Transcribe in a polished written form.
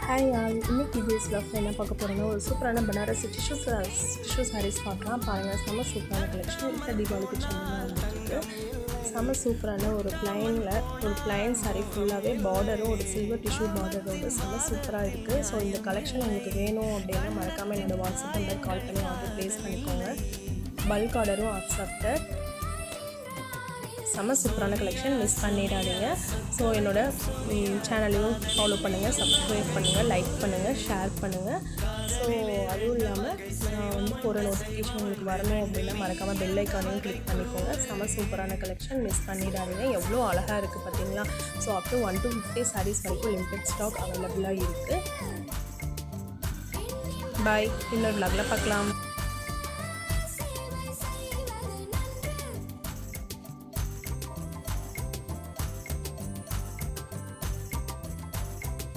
Hi all, இன்னைக்கு videos வ்ளாக்ல என்ன பார்க்க போகிறோன்னா ஒரு சூப்பரான பனாரசி டிஷ்யூ சாரீஸ் பார்க்கலாம். பாருங்கள், செம்ம சூப்பரான கலெக்ஷன். இப்போ தீபாவளிக்கு சொந்தமாக வந்துருக்கு. செம்ம சூப்பரான ஒரு பிளைன் சாரீ ஃபுல்லாகவே பார்டரும் ஒரு சில்வர் டிஷ்யூ பார்டரோடு செம்ம சூப்பராக இருக்குது. ஸோ இந்த கலெக்ஷன் உங்களுக்கு வேணும் அப்படின்னா மறக்காமல் என்னோடய வாட்ஸ்அப் நம்பர் கால் பண்ணி ஆர்டர் ப்ளேஸ் பண்ணிக்கோங்க. பல்க் ஆர்டரும் அக்செப்டட். செம்ம சூப்பரான கலெக்ஷன், மிஸ் பண்ணிடாதீங்க. ஸோ என்னோடய சேனலையும் ஃபாலோ பண்ணுங்கள், சப்ஸ்கிரைப் பண்ணுங்கள், லைக் பண்ணுங்கள், ஷேர் பண்ணுங்கள். ஸோ அதுவும் இல்லாமல் நான் போகிற நோட்டிஃபிகேஷன் உங்களுக்கு வரணும் அப்படின்னா மறக்காமல் பெல் ஐக்கானையும் கிளிக் பண்ணிக்கோங்க. செம்ம சூப்பரான கலெக்ஷன், மிஸ் பண்ணிடாதீங்க. எவ்வளோ அழகாக இருக்குது பார்த்தீங்களா. So up to 1 to 50 sarees வரைக்கும் லிமிடெட் ஸ்டாக் அவைலபிளாக இருக்குது. பாய், இன்னொரு விளாகில் பார்க்கலாம்.